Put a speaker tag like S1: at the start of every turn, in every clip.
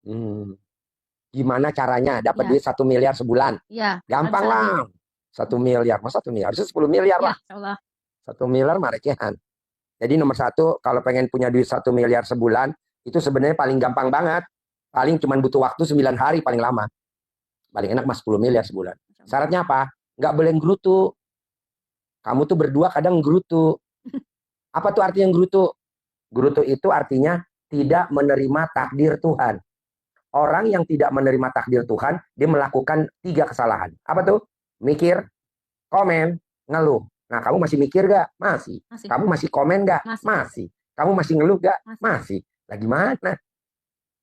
S1: Hmm. Gimana caranya dapat
S2: Ya,
S1: duit 1 miliar sebulan?
S2: ya. Kalau
S1: Gampang
S2: bisa lebih.
S1: lah. 1 miliar. Masa 1 miliar? Harusnya 10 miliar
S2: Ya,
S1: lah.
S2: insya Allah.
S1: 1 miliar mah recehan. Jadi nomor satu, kalau pengen punya duit 1 miliar sebulan, itu sebenarnya paling gampang banget. Paling cuma butuh waktu 9 hari paling lama. Paling enak mas 10 miliar sebulan.
S2: Insya Allah.
S1: Syaratnya apa? Nggak boleh gerutu. Kamu tuh berdua kadang gerutu. Apa tuh artinya gerutu? Gerutu itu artinya tidak menerima takdir Tuhan. Orang yang tidak menerima takdir Tuhan, dia melakukan 3 kesalahan. Apa tuh? Mikir, komen, ngeluh. Nah, kamu masih mikir gak? Masih.
S2: Masih.
S1: Kamu masih komen gak?
S2: Masih.
S1: Masih. Kamu masih ngeluh gak? Masih. Lah gimana?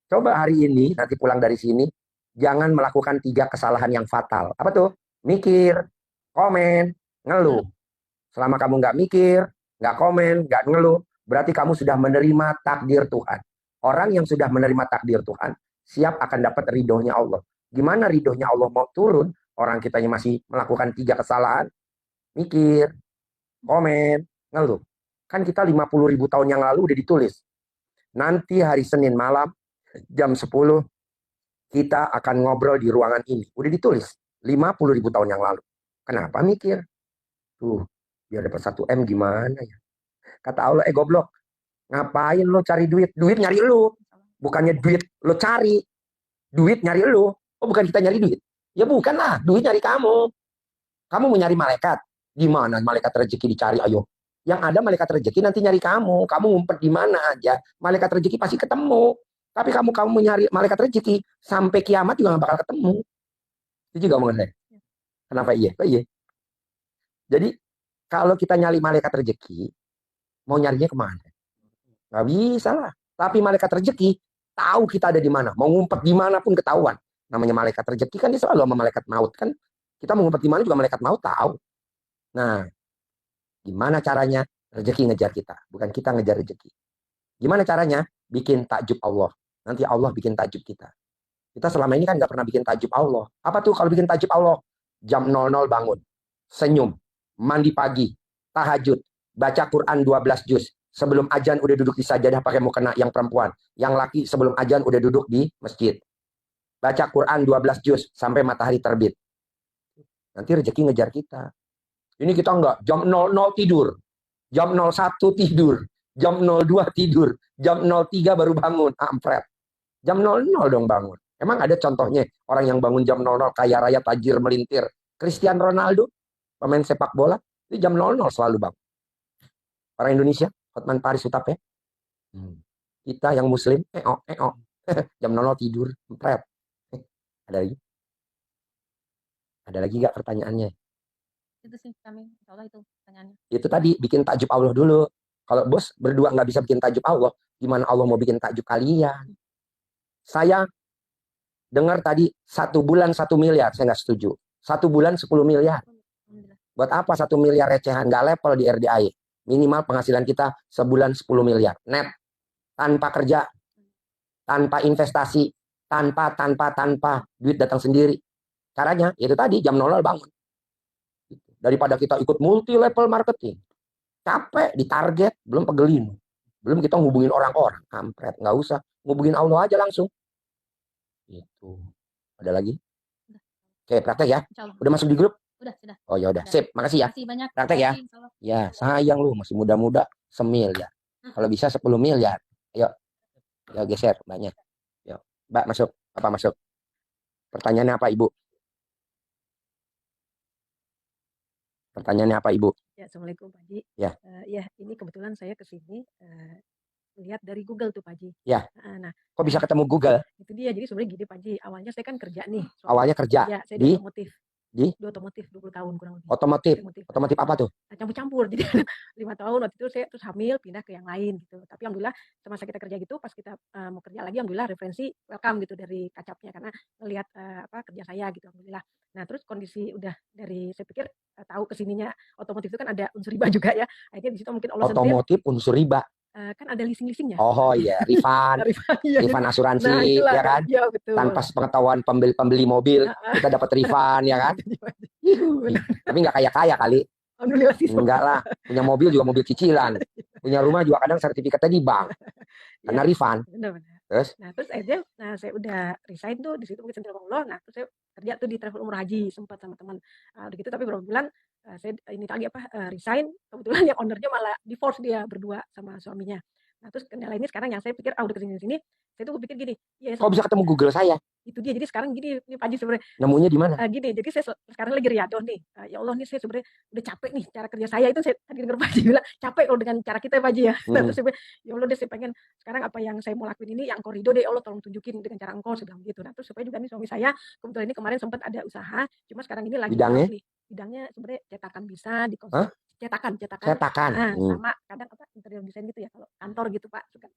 S1: Coba hari ini, nanti pulang dari sini, jangan melakukan 3 kesalahan yang fatal. Apa tuh? Mikir, komen, ngeluh. Selama kamu nggak mikir, nggak komen, nggak ngeluh, berarti kamu sudah menerima takdir Tuhan. Orang yang sudah menerima takdir Tuhan, siap akan dapat ridhonya Allah. Gimana ridhonya Allah mau turun? Orang kitanya masih melakukan 3 kesalahan, mikir, komen, ngeluh. Kan kita 50.000 tahun yang lalu udah ditulis. Nanti hari Senin malam, jam 10, kita akan ngobrol di ruangan ini. Udah ditulis, 50.000 tahun yang lalu. Kenapa mikir? Tuh, biar dapat 1 M gimana ya? Kata Allah, goblok, ngapain lo cari duit? Duit nyari lu. Bukannya duit lo cari. Duit nyari lu. Oh, bukan kita nyari duit. Ya bukan lah, duit nyari kamu. Kamu mau nyari malaikat. Gimana malaikat rezeki dicari, ayo. Yang ada malaikat rezeki nanti nyari kamu. Kamu ngumpet di mana aja, malaikat rezeki pasti ketemu. Tapi kamu nyari malaikat rezeki, sampai kiamat juga gak bakal ketemu. Itu juga omongan saya. Kenapa iya? Kok iya? Jadi, kalau kita nyari malaikat rezeki, mau nyarinya kemana? Nggak bisa lah. Tapi malaikat rezeki tahu kita ada di mana. Mau ngumpet di mana pun ketahuan. Namanya malaikat rezeki kan dia selalu sama malaikat maut kan. Kita mau ngumpet di mana juga malaikat maut tahu. Nah, gimana caranya? Rezeki ngejar kita, bukan kita ngejar rezeki. Gimana caranya? Bikin takjub Allah. Nanti Allah bikin takjub kita. Kita selama ini kan nggak pernah bikin takjub Allah. Apa tuh kalau bikin takjub Allah? Jam 00 bangun, senyum, mandi pagi, tahajud, baca Quran 12 juz. Sebelum ajan udah duduk di sajadah pakai mukena yang perempuan. Yang laki sebelum ajan udah duduk di masjid. Baca Quran 12 juz sampai matahari terbit. Nanti rezeki ngejar kita. Ini kita enggak, jam 00 tidur. Jam 01 tidur. Jam 02 tidur. Jam 03 baru bangun. Ampret. Jam 00 dong bangun. Emang ada contohnya orang yang bangun jam 00 kaya raya tajir melintir. Cristiano Ronaldo, pemain sepak bola, itu jam 00 selalu bangun. Orang Indonesia, Hotman Paris Hutapea. Kita yang muslim, jam 00 tidur, ampret. Ada lagi? Ada lagi nggak pertanyaannya?
S2: Itu sih kami, insya Allah itu pertanyaannya.
S1: Itu tadi, bikin takjub Allah dulu. Kalau bos berdua nggak bisa bikin takjub Allah, gimana Allah mau bikin takjub kalian? Saya dengar tadi 1 bulan 1 miliar, saya nggak setuju. 1 bulan 10 miliar. Buat apa 1 miliar recehan? Nggak level di RDAI. Minimal penghasilan kita sebulan 10 miliar. Net. Tanpa kerja. Tanpa investasi. Tanpa. Duit datang sendiri. Caranya, itu tadi, jam 00 bangun. Daripada kita ikut multi level marketing. Capek, ditarget, belum pegelin. Belum kita ngubungin orang-orang. Kampret, nggak usah. Ngubungin Allah aja langsung. Itu. Ada lagi? Oke, praktek ya. Udah masuk di grup?
S2: Sudah.
S1: Oh ya udah, sip. Makasih ya.
S2: Makasih banyak.
S1: Praktek ya. Ya, sayang lu masih muda-muda, semiliar. Kalau bisa 10 miliar. Ayo. Ya geser banyak. Yuk. Mbak masuk. Apa masuk? Pertanyaannya apa, Ibu? Pertanyaannya apa, Ibu?
S3: Ya, Assalamualaikum Pak Haji.
S1: Ya.
S3: Ya, ini kebetulan saya ke sini lihat dari Google tuh Pak Haji.
S1: Ya.
S3: Nah,
S1: kok bisa ketemu Google?
S3: Itu dia. Jadi sebenarnya gini Pak Haji, awalnya saya kan kerja nih.
S1: Awalnya kerja?
S3: Ya, saya
S1: di
S3: otomotif.
S1: Di
S3: otomotif 20 tahun kurang lebih.
S1: Otomotif apa tuh?
S3: Campur-campur. Jadi 5 tahun waktu itu saya terus hamil pindah ke yang lain gitu. Tapi alhamdulillah semasa kita kerja gitu, pas kita mau kerja lagi alhamdulillah referensi welcome gitu dari kacapnya karena melihat kerja saya gitu alhamdulillah. Nah, terus kondisi udah dari saya pikir tahu kesininya otomotif itu kan ada unsur riba juga ya. Akhirnya di situ mungkin Allah
S1: otomotif unsur riba.
S3: Kan ada leasing-leasingnya.
S1: Oh iya, refund. Refund asuransi, nah, itulah, ya kan?
S3: Ya, betul.
S1: Tanpa pengetahuan pembeli mobil, kita dapat refund, ya kan? Tapi nggak kaya-kaya kali.
S3: Alhamdulillah sih.
S1: Enggak lah, punya mobil juga mobil cicilan. Punya rumah juga kadang sertifikatnya di bank. Karena refund.
S3: Benar-benar.
S1: Terus?
S3: Nah, terus akhirnya saya udah resign tuh di situ mungkin sama Allah. Nah, terus saya kerja tuh di travel umroh haji sempat sama teman. Udah gitu tapi beberapa bulan saya ini lagi resign. Kebetulan yang ownernya malah divorce dia berdua sama suaminya. Nah, terus kendala ini sekarang yang saya pikir udah kesini sini, saya tuh pikir gini, ya
S1: Kok bisa ketemu Google saya?
S3: itu dia. Jadi sekarang gini nih Pak Haji sebenarnya
S1: Nemunya di mana?
S3: gini, jadi saya sekarang lagi riyadhah nih. Ya Allah nih saya sebenarnya udah capek nih cara kerja saya itu. Saya tadi dengar Pak Haji bilang capek kalau dengan cara kita ya Pak Haji ya. Nah, terus saya bilang, ya Allah deh saya pengen sekarang apa yang saya mau lakuin ini yang koridor deh, ya Allah tolong tunjukin dengan cara engkau, saya bilang gitu. Nah, terus supaya juga nih suami saya kebetulan ini kemarin sempat ada usaha, cuma sekarang ini lagi
S1: Bidangnya?
S3: drop nih. Bidangnya sebenarnya cetakan bisa di
S1: Hah?
S3: cetakan
S1: Cetakan.
S3: sama kadang interior desain gitu ya kalau kantor gitu Pak, suka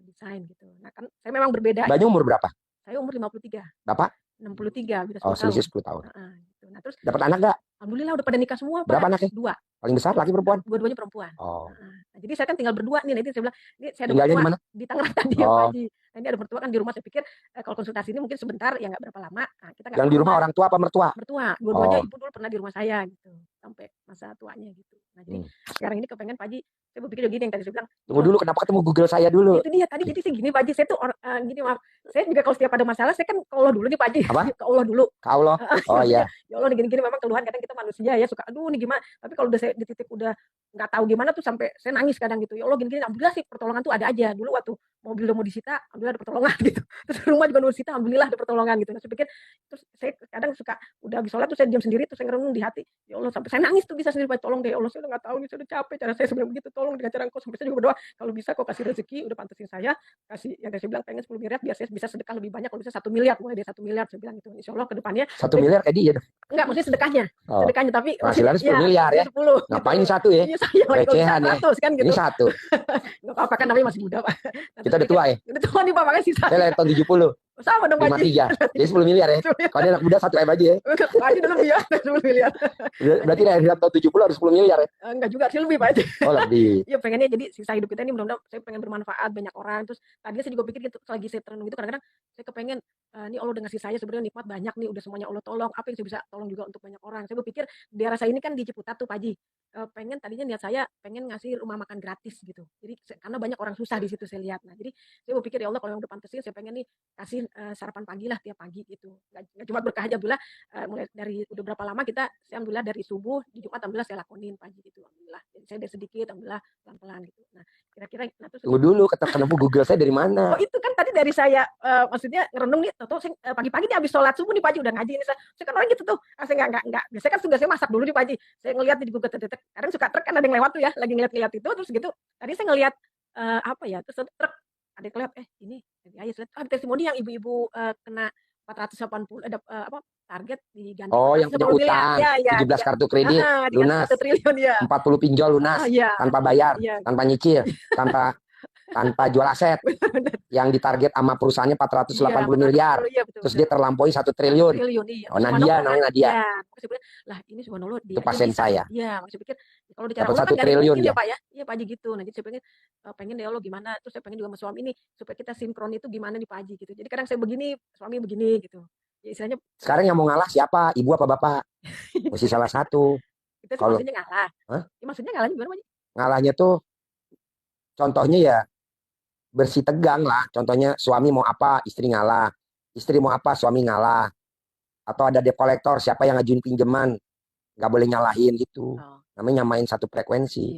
S3: desain gitu. Nah, kan saya memang berbeda.
S1: Mbaknya umur berapa?
S3: Saya umur 53.
S1: Bapak?
S3: 63, bisa 10
S1: Oh,
S3: tahun.
S1: selisih 10 tahun.
S3: Gitu. Nah, terus
S1: Dapat anak nggak?
S3: alhamdulillah udah pada nikah semua, Pak.
S1: Berapa anaknya?
S3: 2.
S1: Paling besar laki perempuan?
S3: Dua-duanya perempuan.
S1: Oh.
S3: Nah, jadi saya kan tinggal berdua nih. Nanti saya bilang, ini saya ada
S1: Tinggalnya di
S3: mertua
S1: mana?
S3: di Tangerang tadi ya
S1: Oh.
S3: Pak Haji. Nah, ini ada mertua kan di rumah. Saya pikir kalau konsultasi ini mungkin sebentar ya nggak berapa lama. Nah, kita nggak
S1: Yang di rumah orang tua apa mertua?
S3: mertua. Dua-duanya
S1: Oh.
S3: ibu dulu pernah di rumah saya gitu sampai masa tuanya gitu. Nah, jadi sekarang ini kepengen Pak Haji, saya berpikir gini yang tadi saya bilang.
S1: Tunggu dulu, kenapa ketemu Google saya dulu?
S3: Itu dia tadi. Jadi sih gini Pak Haji, saya tuh gini maaf. Saya juga kalau setiap ada masalah saya kan ke Allah dulu nih Pak Haji.
S1: Apa?
S3: Ke Allah dulu.
S1: Ke Allah? Oh iya.
S3: Ya Allah gini-gini memang keluhan kadang kita manusia ya suka aduh nih gimana. Tapi kalau udah saya di titik udah nggak tahu gimana tuh sampai saya nangis kadang gitu. Ya Allah gini-gini, alhamdulillah sih pertolongan tuh ada aja. Dulu waktu mobil udah mau disita, alhamdulillah ada pertolongan gitu. Terus rumah juga mau disita, alhamdulillah ada pertolongan gitu. Nah, saya pikir terus saya kadang suka udah habis sholat tuh saya diam sendiri, terus saya ngerenung di hati. Ya Allah sampai saya nangis tuh bisa sendiri, Pak, tolong deh ya Allah, saya udah nggak tahu nih, saya udah capek cara saya sebenarnya begitu, tolong dengan cara engkau. Sampai saya juga berdoa kalau bisa kau kasih rezeki, udah pantesin saya kasih yang saya bilang pengen 10 miliar biar saya bisa sedekah lebih banyak, kalau bisa 1 miliar, mulai dari 1 miliar saya bilang gitu. Insya Allah ke depannya
S1: 1 miliar kayak dia dong.
S3: enggak maksudnya sedekahnya.
S1: Oh.
S3: Sedekahnya tapi
S1: Penghasilannya 10 miliar ya.
S3: 10.
S1: Ngapain satu ya?
S3: Iya saya lagi
S1: Recehan ya.
S3: 100 kan gitu.
S1: Ini satu.
S3: Enggak apa-apa kan namanya masih muda, Pak.
S1: Kita udah tua ya.
S3: Udah tua nih Pak, makanya sisa.
S1: Saya lahir tahun 70.
S3: Sama dong Pak Haji.
S1: 53. Jadi 10 miliar ya. Kalau dia anak muda 1 M aja ya.
S3: Pak Haji udah lebih ya, 10 miliar.
S1: Berarti lahir tahun 70 harus 10 miliar ya.
S3: Enggak juga sih, lebih Pak Haji.
S1: Oh lebih.
S3: Iya pengennya jadi sisa hidup kita ini mudah-mudahan saya pengen bermanfaat banyak orang. Terus tadinya saya juga pikir gitu lagi saya terenung gitu kadang-kadang saya kepengen ini Allah udah ngasih saya sebenarnya nikmat banyak nih, udah semuanya Allah tolong, apa yang saya bisa tolong juga untuk banyak orang. Saya berpikir di daerah saya ini kan di Ciputat tuh Pak Haji. Pengen tadinya niat saya pengen ngasih rumah makan gratis gitu. Jadi karena banyak orang susah di situ saya lihat. Nah, jadi saya berpikir ya Allah kalau yang udah pantesin saya pengen nih kasih sarapan pagi lah tiap pagi gitu. Nggak cuma berkah aja, alhamdulillah mulai dari udah berapa lama saya alhamdulillah dari subuh di Jumat alhamdulillah saya lakonin pagi gitu alhamdulillah. Jadi saya dari sedikit alhamdulillah pelan-pelan gitu. Nah, kira-kira terus
S1: Tunggu dulu, ketemu Google saya dari mana?
S3: Oh, itu kan tadi dari saya maksudnya ngerenung nih, tahu saya pagi-pagi nih habis sholat subuh nih Pak Haji udah ngaji ini saya kan orang gitu tuh. Saya enggak. Biasanya kan tugas saya masak dulu nih Pak Haji. Saya ngelihat di Google truk. Kadang suka truk kan ada yang lewat tuh ya, lagi ngeliat-ngeliat itu terus gitu. Tadi saya ngelihat apa ya, terus truk ada yang kelihatan ini ya saya testimoni yang ibu-ibu kena 480 target diganti.
S1: Oh, yang punya utang,
S3: ya,
S1: 17 kartu kredit lunas,
S3: 1 triliun ya.
S1: 40 pinjol lunas, tanpa bayar, tanpa nyicil, tanpa jual aset. Yang ditarget sama perusahaannya 480 miliar. Terus dia terlampaui 1 triliun.
S3: Iya.
S1: Oh, Nadia namanya Nadia.
S3: Lah ini subhanallah dia.
S1: Itu pasien saya.
S3: Iya, maksud pikir kalau bicara
S1: dapat 1
S3: kan
S1: triliun
S3: ya
S1: dia.
S3: Pak ya. Iya Pak Haji gitu. Nah, jadi saya pengen deh Allah gimana. Terus saya pengen juga sama suami ini supaya kita sinkron itu gimana nih Pak Haji gitu. Jadi kadang saya begini, suami begini gitu. Ya istilahnya
S1: sekarang yang mau ngalah siapa? Ibu apa bapak? Mesti salah satu.
S3: Kita kalau maksudnya ngalah.
S1: Hah?
S3: Ya, maksudnya ngalahnya gimana Pak Haji?
S1: Ngalahnya tuh contohnya ya bersih tegang lah. Contohnya suami mau apa, istri ngalah. Istri mau apa, suami ngalah. Atau ada debt collector, siapa yang ngajuin pinjaman, nggak boleh nyalahin gitu. Namanya nyamain satu frekuensi.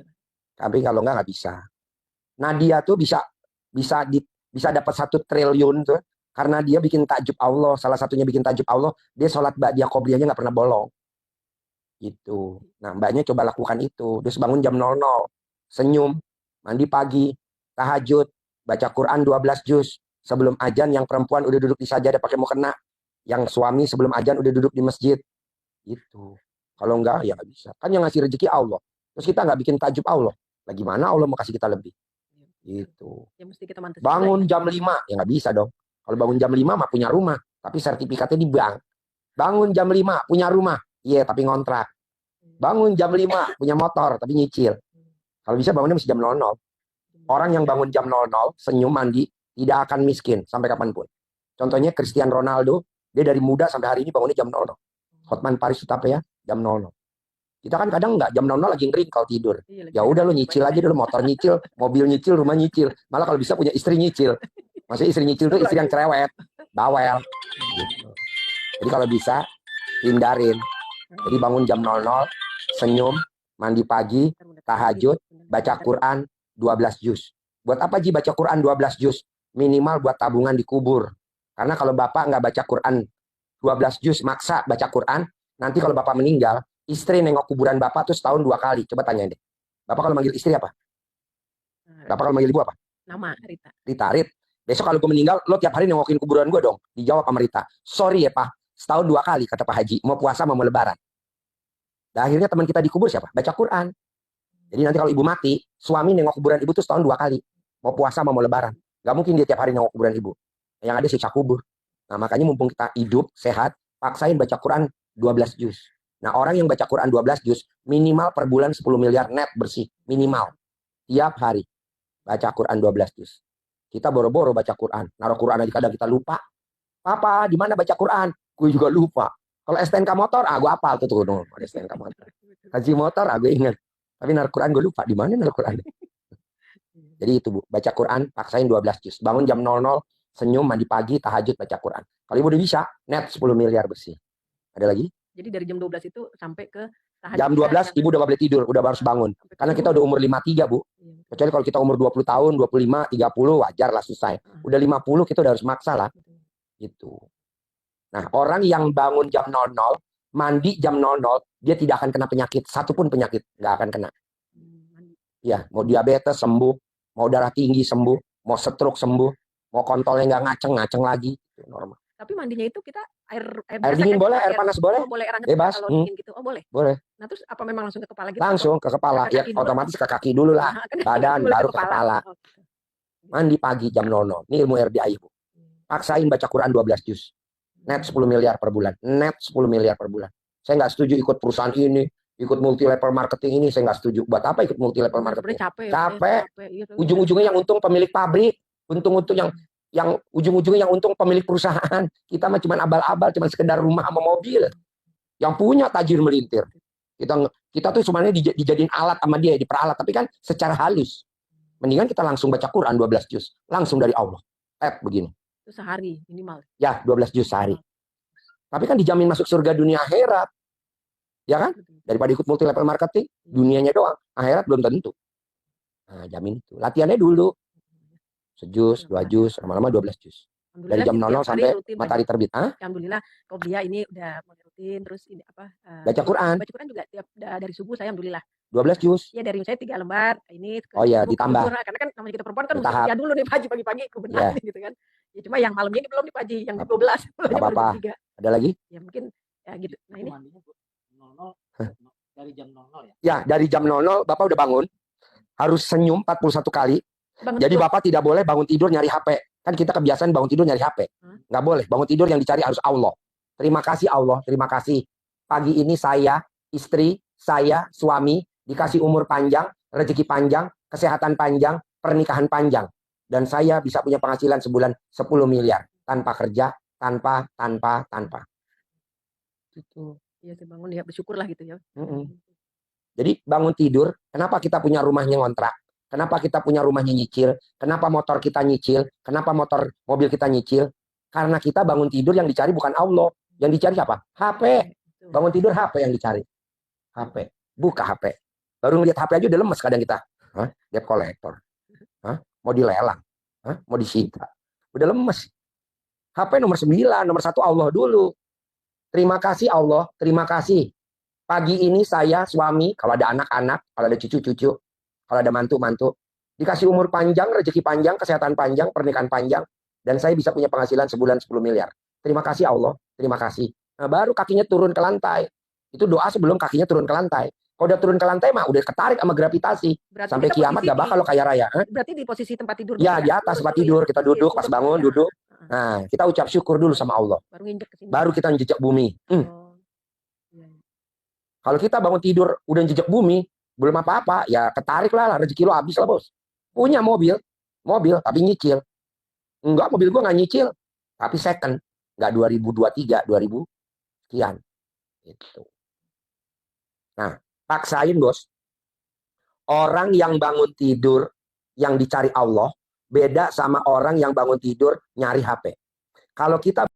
S1: Tapi kalau nggak bisa. Nadia tuh bisa dapat 1 triliun tuh karena dia bikin takjub Allah. Salah satunya bikin takjub Allah, dia sholat ba'diyah qobliyahnya nggak pernah bolong. Gitu. Nah, mbaknya coba lakukan itu. Terus bangun jam 00, senyum, mandi pagi, tahajud, baca Quran 12 juz. Sebelum azan yang perempuan udah duduk di sajadah pakai mukena. Yang suami sebelum azan udah duduk di masjid. Gitu. Kalau enggak ya nggak bisa. Kan yang ngasih rezeki Allah. Terus kita nggak bikin takjub Allah. Lah gimana Allah mau kasih kita lebih? Gitu.
S3: Ya mesti kita
S1: bangun jam 5 ya nggak bisa dong. Kalau bangun jam 5 mah punya rumah, tapi sertifikatnya di bank. Bangun jam 5 punya rumah, iya tapi ngontrak. Bangun jam 5 punya motor tapi nyicil. Kalau bisa bangunnya mesti jam 00. Orang yang bangun jam 00 senyum mandi tidak akan miskin sampai kapanpun. Contohnya Cristiano Ronaldo, dia dari muda sampai hari ini bangunnya jam 00. Hotman Paris Hutapea jam 00. Kita kan kadang nggak jam 00 lagi ngering kalau tidur. Ya udah lo nyicil aja dulu, motor nyicil, mobil nyicil, rumah nyicil. Malah kalau bisa punya istri nyicil. Maksudnya istri nyicil itu istri yang cerewet, bawel. Gitu. Jadi kalau bisa hindarin. Jadi bangun jam 00, senyum, mandi pagi, tahajud, baca Quran 12 juz. Buat apa Ji baca Quran 12 juz? Minimal buat tabungan di kubur. Karena kalau Bapak nggak baca Quran 12 juz, maksa baca Quran, nanti kalau Bapak meninggal, istri nengok kuburan Bapak tuh setahun 2 kali. Coba tanya deh. Bapak kalau manggil istri apa? Bapak kalau manggil ibu apa?
S3: Nama Rita.
S1: Rita, Rit. Besok kalau gue meninggal, lo tiap hari nengokin kuburan gue dong. Dijawab sama Rita. Sorry ya Pak, setahun 2 kali kata Pak Haji. Mau puasa mau lebaran. Dan akhirnya teman kita dikubur siapa? Baca Quran. Jadi nanti kalau ibu mati, suami nengok kuburan ibu tuh setahun 2 kali. Mau puasa mau lebaran. Gak mungkin dia tiap hari nengok kuburan ibu. Yang ada siksa kubur. Nah makanya mumpung kita hidup, sehat, paksain baca Quran 12 juz. Nah orang yang baca Quran 12 juz, minimal per bulan 10 miliar net bersih. Minimal. Tiap hari. Baca Quran 12 juz. Kita boro-boro baca Quran. Naruh Quran aja kadang kita lupa. Papa, di mana baca Quran? Gue juga lupa. Kalau STNK motor, gue hafal tuh dong. STNK motor. Haji motor, gue ingat. Tapi naruh Quran gue lupa. Di mana naruh Quran? Jadi itu Bu, baca Quran, paksain 12 juz. Bangun jam 00, senyum, mandi pagi, tahajud, baca Quran. Kalau ibu udah bisa, net 10 miliar bersih. Ada lagi?
S3: Jadi dari jam 12 itu sampai ke tahajud.
S1: Jam 12 ibu udah gak boleh tidur, udah harus bangun. Karena kita udah umur 53 Bu. Kecuali kalau kita umur 20 tahun, 25, 30 wajar lah selesai. Udah 50 kita udah harus maksa lah. Gitu. Nah, orang yang bangun jam 00, mandi jam 00, dia tidak akan kena penyakit, satupun penyakit nggak akan kena. Ya, mau diabetes sembuh, mau darah tinggi sembuh, mau stroke sembuh, mau kontolnya nggak ngaceng lagi, itu normal.
S3: Tapi mandinya itu kita
S1: air dingin boleh, air panas boleh,
S3: boleh air hangat
S1: bebas.
S3: Kalau dingin gitu, boleh.
S1: Boleh.
S3: Nah terus apa memang langsung ke kepala gitu?
S1: Langsung ke kepala, ya otomatis ke kaki dulu lah, badan baru ke kepala. Mandi pagi jam 00, ini ilmu RDI Bu. Paksain baca Quran 12 juz. Net 10 miliar per bulan. Net 10 miliar per bulan. Saya nggak setuju ikut perusahaan ini, ikut multi level marketing ini, saya nggak setuju. Buat apa ikut multi level marketing? Capek. Ujung-ujungnya yang untung pemilik pabrik, untung-untung yang ujung-ujungnya yang untung pemilik perusahaan. Kita mah cuma abal-abal, cuma sekedar rumah sama mobil. Yang punya tajir melintir. Kita tuh sebenarnya dijadiin alat sama dia, diperalat, tapi kan secara halus. Mendingan kita langsung baca Quran 12 juz, langsung dari Allah. Begini.
S3: Itu sehari minimal.
S1: Ya, 12 juz sehari. Tapi kan dijamin masuk surga dunia akhirat. Ya kan? Daripada ikut multi level marketing, dunianya doang, akhirat belum tentu. Nah, jamin itu. Latihannya dulu. Sejuz, 2 juz, lama-lama 12 juz. Dari jam 00 sampai matahari terbit.
S3: Alhamdulillah, kalau dia ini udah mulai rutin, terus ini apa?
S1: Baca Quran.
S3: Baca Quran juga tiap dari subuh saya alhamdulillah.
S1: 12 juz.
S3: Ya dari saya 3 lembar. Ini
S1: oh ya, ditambah.
S3: Karena kan namanya kita perempuan kan mesti kerja dulu nih pagi-pagi kebenaran gitu kan. Ya cuma yang malamnya ini belum nih Paji, yang 12.
S1: Apa-apa. Ada lagi?
S3: Ya mungkin ya gitu. Nah ini
S4: dari jam 00 ya?
S1: Ya, dari jam 00 Bapak udah bangun. Harus senyum 41 kali. Jadi Bapak tidak boleh bangun tidur nyari HP. Kan kita kebiasaan bangun tidur nyari HP. Nggak boleh. Bangun tidur yang dicari harus Allah. Terima kasih Allah. Terima kasih. Pagi ini saya, istri, saya, suami, dikasih umur panjang, rezeki panjang, kesehatan panjang, pernikahan panjang. Dan saya bisa punya penghasilan sebulan 10 miliar. Tanpa kerja, tanpa.
S3: Gitu. Ya bangun ya bersyukurlah gitu ya.
S1: Jadi bangun tidur, kenapa kita punya rumahnya ngontrak? Kenapa kita punya rumahnya nyicil? Kenapa motor kita nyicil? Kenapa mobil kita nyicil? Karena kita bangun tidur yang dicari bukan Allah. Yang dicari apa? HP. Bangun tidur HP yang dicari. HP. Buka HP. Baru ngeliat HP aja udah lemes kadang kita. Debt collector. Mau dilelang. Mau disita. Udah lemes. HP nomor 9, nomor 1 Allah dulu. Terima kasih Allah. Terima kasih. Pagi ini saya, suami, kalau ada anak-anak, kalau ada cucu-cucu, kalau ada mantu-mantu, dikasih umur panjang, rezeki panjang, kesehatan panjang, pernikahan panjang, dan saya bisa punya penghasilan sebulan 10 miliar. Terima kasih Allah, terima kasih. Nah, baru kakinya turun ke lantai. Itu doa sebelum kakinya turun ke lantai. Kalau udah turun ke lantai mah udah ketarik sama gravitasi.
S3: Berarti
S1: sampai kiamat gak bakal lo kaya raya.
S3: Berarti di posisi tempat tidur.
S1: Ya, di atas tempat tidur. Kita duduk, pas bangun, duduk. Nah, kita ucap syukur dulu sama Allah. Baru kita jejak bumi. Kalau kita bangun tidur udah jejak bumi, belum apa-apa, ya ketarik lah rezeki lo habis lah bos. Punya mobil tapi nyicil. Enggak, mobil gua nggak nyicil, tapi second, nggak 2023, 2000 sekian. Gitu. Nah, paksain bos. Orang yang bangun tidur, yang dicari Allah, beda sama orang yang bangun tidur nyari HP. Kalau kita